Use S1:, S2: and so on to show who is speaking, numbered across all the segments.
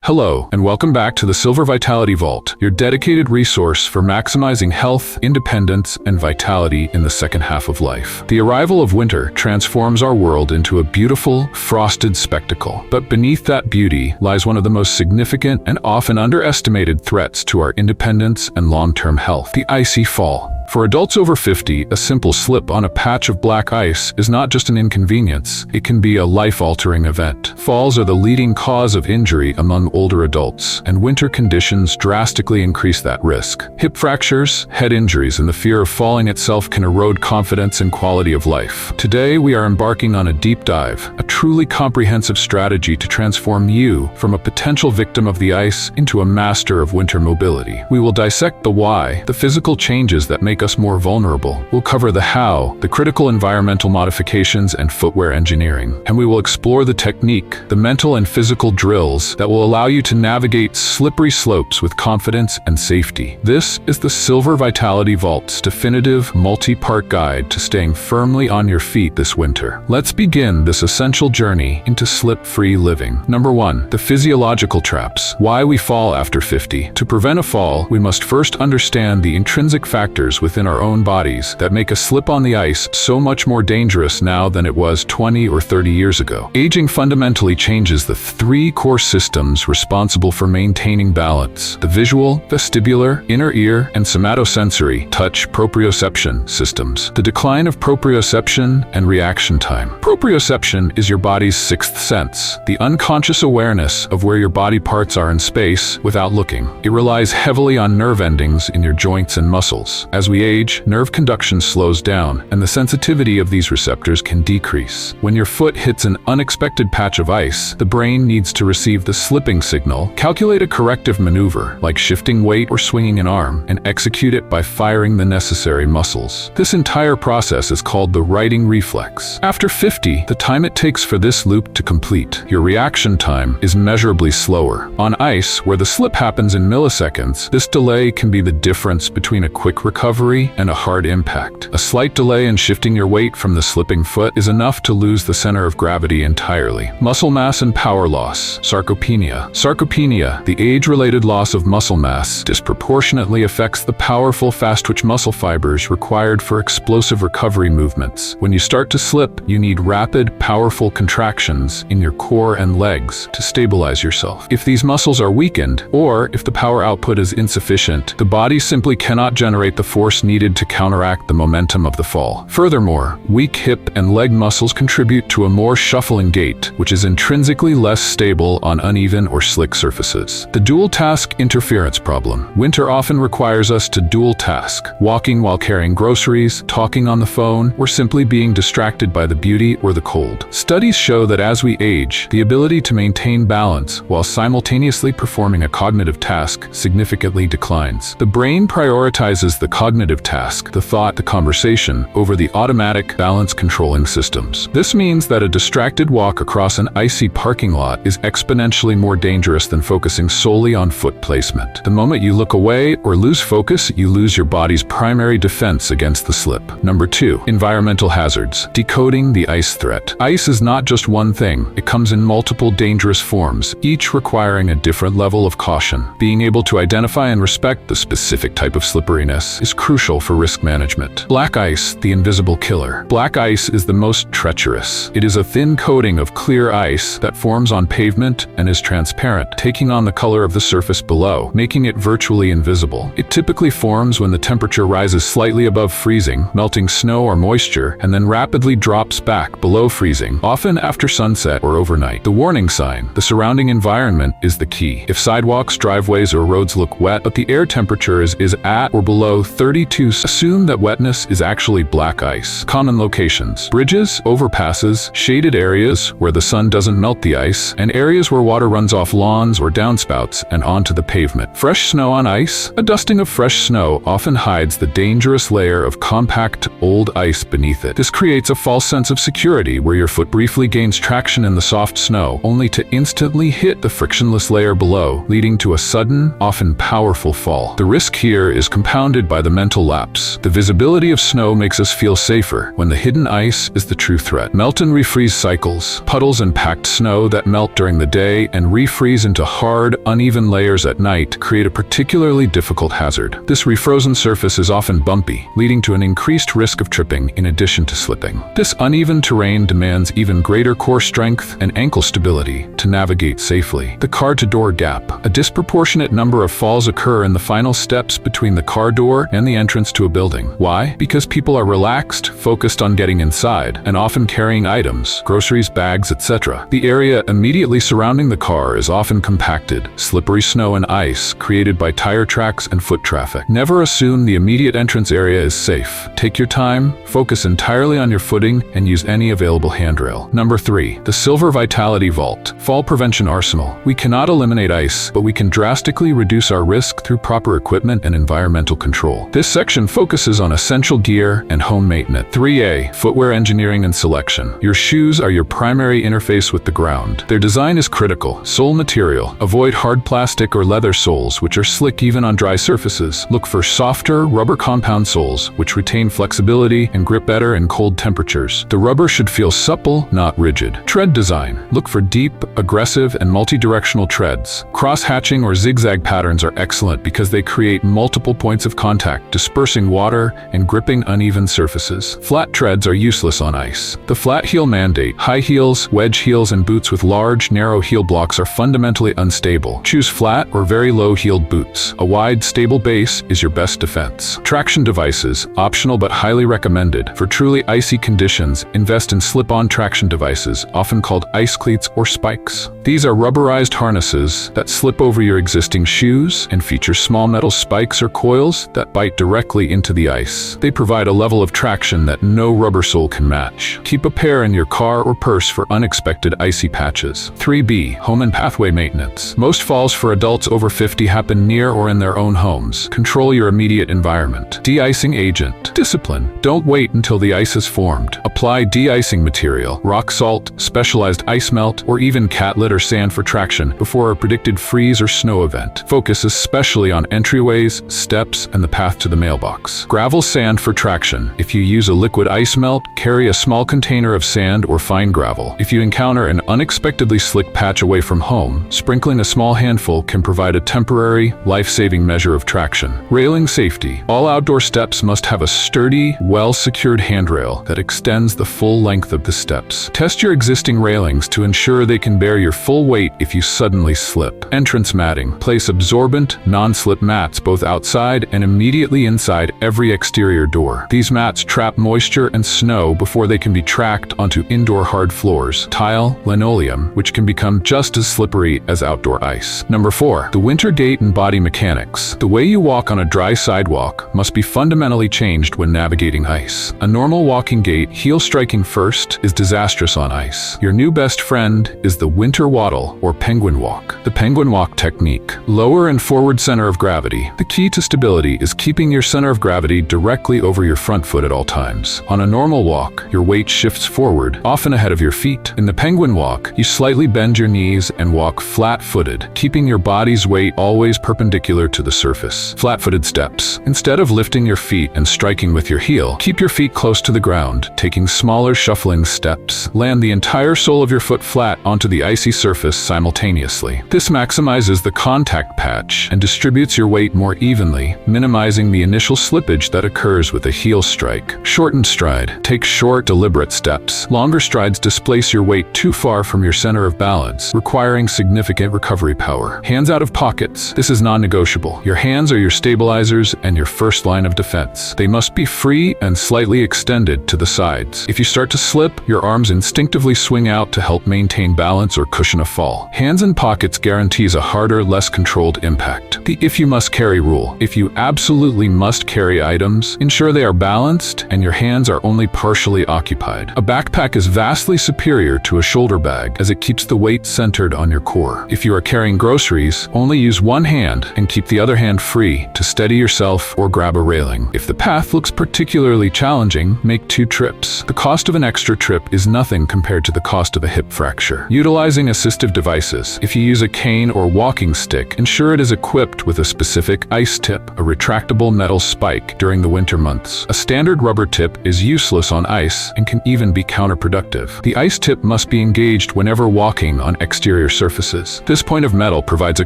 S1: Hello, and welcome back to the Silver Vitality Vault, your dedicated resource for maximizing health, independence, and vitality in the second half of life. The arrival of winter transforms our world into a beautiful, frosted spectacle. But beneath that beauty lies one of the most significant and often underestimated threats to our independence and long-term health: the icy fall. For adults over 50, a simple slip on a patch of black ice is not just an inconvenience, it can be a life-altering event. Falls are the leading cause of injury among older adults, and winter conditions drastically increase that risk. Hip fractures, head injuries, and the fear of falling itself can erode confidence and quality of life. Today, we are embarking on a deep dive, a truly comprehensive strategy to transform you from a potential victim of the ice into a master of winter mobility. We will dissect the why, the physical changes that make us more vulnerable. We'll cover the how, the critical environmental modifications and footwear engineering. And we will explore the technique, the mental and physical drills that will allow you to navigate slippery slopes with confidence and safety. This is the Silver Vitality Vault's definitive multi-part guide to staying firmly on your feet this winter. Let's begin this essential journey into slip-free living. Number 1. The physiological traps. Why we fall after 50. To prevent a fall, we must first understand the intrinsic factors within our own bodies that make a slip on the ice so much more dangerous now than it was 20 or 30 years ago. Aging fundamentally changes the three core systems responsible for maintaining balance: the visual, vestibular, inner ear, and somatosensory, touch, proprioception systems. The decline of proprioception and reaction time. Proprioception is your body's sixth sense, the unconscious awareness of where your body parts are in space without looking. It relies heavily on nerve endings in your joints and muscles. As we age, nerve conduction slows down, and the sensitivity of these receptors can decrease. When your foot hits an unexpected patch of ice, the brain needs to receive the slipping signal, calculate a corrective maneuver, like shifting weight or swinging an arm, and execute it by firing the necessary muscles. This entire process is called the righting reflex. After 50, the time it takes for this loop to complete, your reaction time, is measurably slower. On ice, where the slip happens in milliseconds, this delay can be the difference between a quick recovery and a hard impact. A slight delay in shifting your weight from the slipping foot is enough to lose the center of gravity entirely. Muscle mass and power loss. Sarcopenia. Sarcopenia, the age-related loss of muscle mass, disproportionately affects the powerful fast-twitch muscle fibers required for explosive recovery movements. When you start to slip, you need rapid, powerful contractions in your core and legs to stabilize yourself. If these muscles are weakened, or if the power output is insufficient, the body simply cannot generate the force needed to counteract the momentum of the fall. Furthermore, weak hip and leg muscles contribute to a more shuffling gait, which is intrinsically less stable on uneven or slick surfaces. The dual task interference problem. Winter often requires us to dual task, walking while carrying groceries, talking on the phone, or simply being distracted by the beauty or the cold. Studies show that as we age, the ability to maintain balance while simultaneously performing a cognitive task significantly declines. The brain prioritizes the cognitive task, the thought, the conversation, over the automatic balance controlling systems. This means that a distracted walk across an icy parking lot is exponentially more dangerous than focusing solely on foot placement. The moment you look away or lose focus, you lose your body's primary defense against the slip. Number 2. Environmental hazards. Decoding the ice threat. Ice is not just one thing. It comes in multiple dangerous forms, each requiring a different level of caution. Being able to identify and respect the specific type of slipperiness is crucial for risk management. Black ice, the invisible killer. Black ice is the most treacherous. It is a thin coating of clear ice that forms on pavement and is transparent, taking on the color of the surface below, making it virtually invisible. It typically forms when the temperature rises slightly above freezing, melting snow or moisture, and then rapidly drops back below freezing, often after sunset or overnight. The warning sign: the surrounding environment is the key. If sidewalks, driveways, or roads look wet, but the air temperature is at or below 32, assume that wetness is actually black ice. Common locations: bridges, overpasses, shaded areas where the sun doesn't melt the ice, and areas where water runs off lawns or downspouts and onto the pavement. Fresh snow on ice. A dusting of fresh snow often hides the dangerous layer of compact, old ice beneath it. This creates a false sense of security where your foot briefly gains traction in the soft snow, only to instantly hit the frictionless layer below, leading to a sudden, often powerful fall. The risk here is compounded by the mental mental lapse. The visibility of snow makes us feel safer when the hidden ice is the true threat. Melt and refreeze cycles. Puddles and packed snow that melt during the day and refreeze into hard, uneven layers at night create a particularly difficult hazard. This refrozen surface is often bumpy, leading to an increased risk of tripping in addition to slipping. This uneven terrain demands even greater core strength and ankle stability to navigate safely. The car-to-door gap. A disproportionate number of falls occur in the final steps between the car door and the entrance to a building. Why? Because people are relaxed, focused on getting inside, and often carrying items, groceries, bags, etc. The area immediately surrounding the car is often compacted, slippery snow and ice created by tire tracks and foot traffic. Never assume the immediate entrance area is safe. Take your time, focus entirely on your footing, and use any available handrail. Number 3. The Silver Vitality Vault. Fall Prevention Arsenal. We cannot eliminate ice, but we can drastically reduce our risk through proper equipment and environmental control. This section focuses on essential gear and home maintenance. 3A. Footwear engineering and selection. Your shoes are your primary interface with the ground. Their design is critical. Sole material. Avoid hard plastic or leather soles, which are slick even on dry surfaces. Look for softer, rubber compound soles, which retain flexibility and grip better in cold temperatures. The rubber should feel supple, not rigid. Tread design. Look for deep, aggressive, and multi-directional treads. Cross-hatching or zigzag patterns are excellent because they create multiple points of contact, dispersing water and gripping uneven surfaces. Flat treads are useless on ice. The flat heel mandate. High heels, wedge heels, and boots with large, narrow heel blocks are fundamentally unstable. Choose flat or very low-heeled boots. A wide, stable base is your best defense. Traction devices. Optional but highly recommended. For truly icy conditions, invest in slip-on traction devices, often called ice cleats or spikes. These are rubberized harnesses that slip over your existing shoes and feature small metal spikes or coils that bite directly into the ice. They provide a level of traction that no rubber sole can match. Keep a pair in your car or purse for unexpected icy patches. 3B. Home and pathway maintenance. Most falls for adults over 50 happen near or in their own homes. Control your immediate environment. De-icing agent. Discipline. Don't wait until the ice is formed. Apply de-icing material, rock salt, specialized ice melt, or even cat litter sand for traction before a predicted freeze or snow event. Focus especially on entryways, steps, and the path to the mailbox. Gravel sand for traction. If you use a liquid ice melt, carry a small container of sand or fine gravel. If you encounter an unexpectedly slick patch away from home, sprinkling a small handful can provide a temporary, life-saving measure of traction. Railing safety. All outdoor steps must have a sturdy, well-secured handrail that extends the full length of the steps. Test your existing railings to ensure they can bear your full weight if you suddenly slip. Entrance matting. Place absorbent, non-slip mats both outside and immediately inside every exterior door. These mats trap moisture and snow before they can be tracked onto indoor hard floors, tile, linoleum, which can become just as slippery as outdoor ice. Number 4. The winter gait and body mechanics. The way you walk on a dry sidewalk must be fundamentally changed when navigating ice. A normal walking gait, heel striking first, is disastrous on ice. Your new best friend is the winter waddle or penguin walk. The penguin walk technique. Lower and forward center of gravity. The key to stability is keeping your center of gravity directly over your front foot at all times. On a normal walk, your weight shifts forward, often ahead of your feet. In the penguin walk, you slightly bend your knees and walk flat-footed, keeping your body's weight always perpendicular to the surface. Flat-footed steps. Instead of lifting your feet and striking with your heel, keep your feet close to the ground, taking smaller shuffling steps. Land the entire sole of your foot flat onto the icy surface simultaneously. This maximizes the contact patch and distributes your weight more evenly, minimizing the initial slippage that occurs with a heel strike. Shortened stride. Take short, deliberate steps. Longer strides displace your weight too far from your center of balance, requiring significant recovery power. Hands out of pockets. This is non-negotiable. Your hands are your stabilizers and your first line of defense. They must be free and slightly extended to the sides. If you start to slip, your arms instinctively swing out to help maintain balance or cushion a fall. Hands in pockets guarantees a harder, less controlled impact. The if you must carry rule. If you absolutely must carry items, ensure they are balanced and your hands are only partially occupied. A backpack is vastly superior to a shoulder bag as it keeps the weight centered on your core. If you are carrying groceries, only use one hand and keep the other hand free to steady yourself or grab a railing. If the path looks particularly challenging, make 2 trips. The cost of an extra trip is nothing compared to the cost of a hip fracture. Utilizing assistive devices. If you use a cane or walking stick, ensure it is equipped with a specific ice tip, a retractable metals spike during the winter months. A standard rubber tip is useless on ice and can even be counterproductive. The ice tip must be engaged whenever walking on exterior surfaces. This point of metal provides a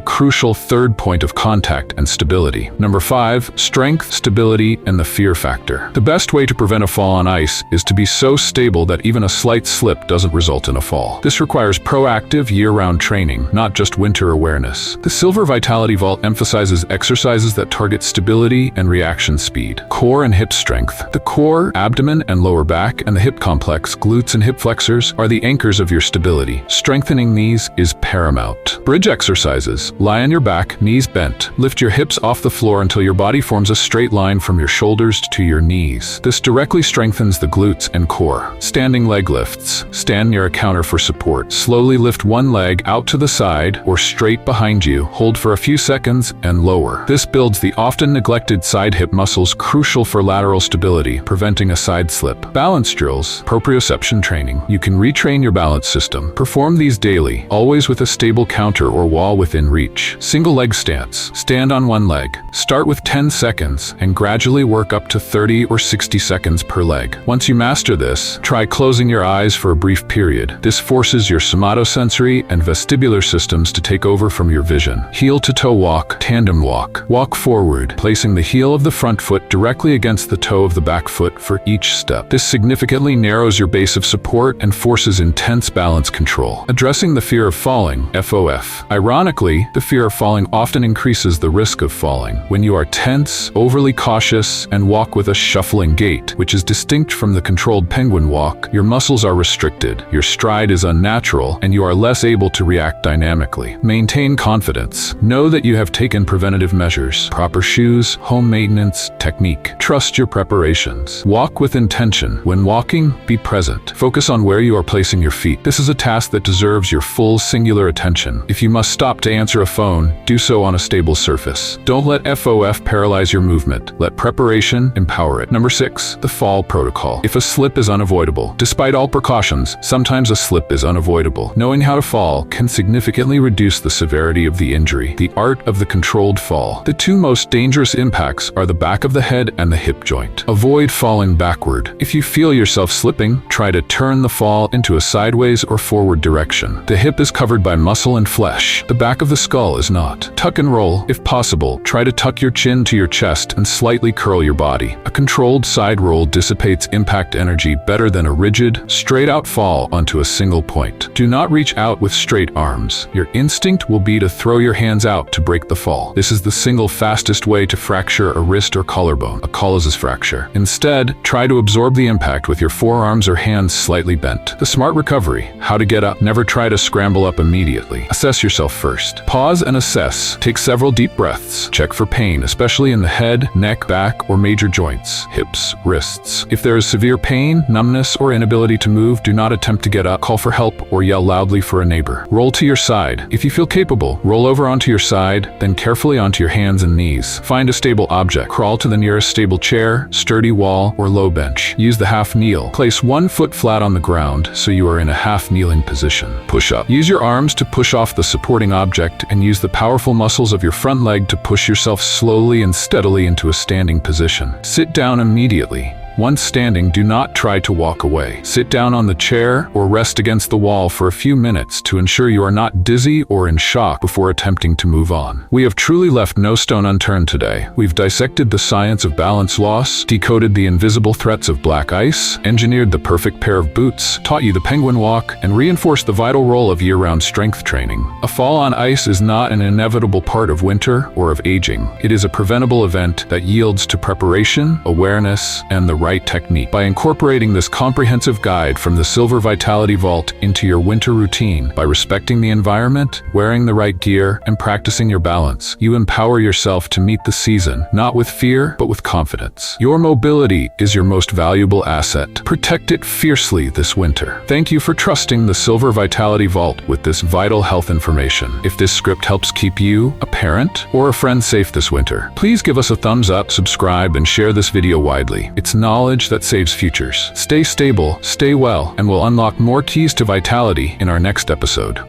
S1: crucial third point of contact and stability. Number 5, strength, stability, and the fear factor. The best way to prevent a fall on ice is to be so stable that even a slight slip doesn't result in a fall. This requires proactive, year-round training, not just winter awareness. The Silver Vitality Vault emphasizes exercises that target stability and reaction speed. Core and hip strength. The core, abdomen and lower back, and the hip complex, glutes and hip flexors, are the anchors of your stability. Strengthening these is paramount. Bridge exercises. Lie on your back, knees bent. Lift your hips off the floor until your body forms a straight line from your shoulders to your knees. This directly strengthens the glutes and core. Standing leg lifts. Stand near a counter for support. Slowly lift one leg out to the side or straight behind you. Hold for a few seconds and lower. This builds the often neglected side hip muscles crucial for lateral stability, preventing a side slip. Balance drills. Proprioception training. You can retrain your balance system. Perform these daily, always with a stable counter or wall within reach. Single leg stance. Stand on one leg. Start with 10 seconds and gradually work up to 30 or 60 seconds per leg. Once you master this, try closing your eyes for a brief period. This forces your somatosensory and vestibular systems to take over from your vision. Heel to toe walk, tandem walk. Walk forward, placing the heel of the front foot directly against the toe of the back foot for each step. This significantly narrows your base of support and forces intense balance control. Addressing the fear of falling, FOF. Ironically, the fear of falling often increases the risk of falling. When you are tense, overly cautious, and walk with a shuffling gait, which is distinct from the controlled penguin walk, your muscles are restricted, your stride is unnatural, and you are less able to react dynamically. Maintain confidence. Know that you have taken preventative measures, proper shoes, home maintenance, technique. Trust your preparations. Walk with intention. When walking, be present. Focus on where you are placing your feet. This is a task that deserves your full singular attention. If you must stop to answer a phone, do so on a stable surface. Don't let FOF paralyze your movement. Let preparation empower it. Number 6, the fall protocol. If a slip is unavoidable, despite all precautions, sometimes a slip is unavoidable. Knowing how to fall can significantly reduce the severity of the injury. The art of the controlled fall. The two most dangerous impacts are the back of the head and the hip joint. Avoid falling backward. If you feel yourself slipping, try to turn the fall into a sideways or forward direction. The hip is covered by muscle and flesh. The back of the skull is not. Tuck and roll. If possible, try to tuck your chin to your chest and slightly curl your body. A controlled side roll dissipates impact energy better than a rigid, straight-out fall onto a single point. Do not reach out with straight arms. Your instinct will be to throw your hands out to break the fall. This is the single fastest way to fracture a wrist or collarbone, a collisus fracture. Instead, try to absorb the impact with your forearms or hands slightly bent. The smart recovery. How to get up. Never try to scramble up immediately. Assess yourself first. Pause and assess. Take several deep breaths. Check for pain, especially in the head, neck, back, or major joints, hips, wrists. If there is severe pain, numbness, or inability to move, do not attempt to get up. Call for help or yell loudly for a neighbor. Roll to your side. If you feel capable, roll over onto your side, then carefully onto your hands and knees. Find a stable object. Crawl to the nearest stable chair, sturdy wall, or low bench. Use the half kneel. Place one foot flat on the ground so you are in a half kneeling position. Push up. Use your arms to push off the supporting object and use the powerful muscles of your front leg to push yourself slowly and steadily into a standing position. Sit down immediately. Once standing, do not try to walk away. Sit down on the chair or rest against the wall for a few minutes to ensure you are not dizzy or in shock before attempting to move on. We have truly left no stone unturned today. We've dissected the science of balance loss, decoded the invisible threats of black ice, engineered the perfect pair of boots, taught you the penguin walk, and reinforced the vital role of year-round strength training. A fall on ice is not an inevitable part of winter or of aging. It is a preventable event that yields to preparation, awareness, and the right technique. By incorporating this comprehensive guide from the Silver Vitality Vault into your winter routine, by respecting the environment, wearing the right gear, and practicing your balance, you empower yourself to meet the season, not with fear, but with confidence. Your mobility is your most valuable asset. Protect it fiercely this winter. Thank you for trusting the Silver Vitality Vault with this vital health information. If this script helps keep you, a parent, or a friend safe this winter, please give us a thumbs up, subscribe, and share this video widely. It's knowledge that saves futures. Stay stable, stay well, and we'll unlock more keys to vitality in our next episode.